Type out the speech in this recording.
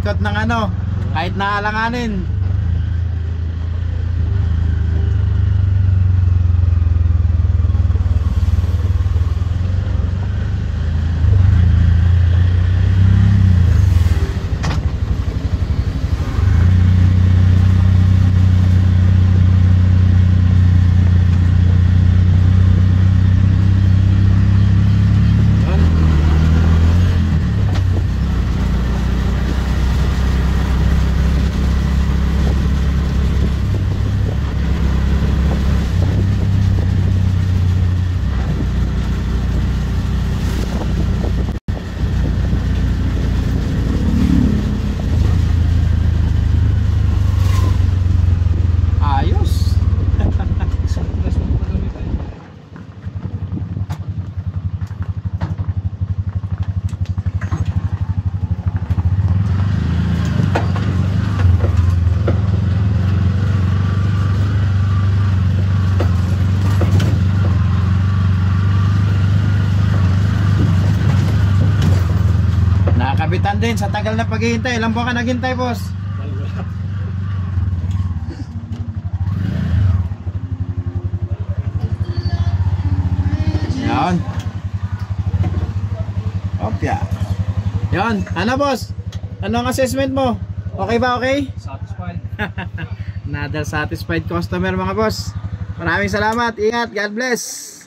ikot ng ano, kahit naalanganin. Kabitan din sa tagal na paghihintay. Ilang buwan ka naghintay, boss? Yan. Opya. Yan. Ano, boss? Ano ang assessment mo? Okay ba, okay? Satisfied. Another satisfied customer, mga boss. Maraming salamat. Ingat. God bless.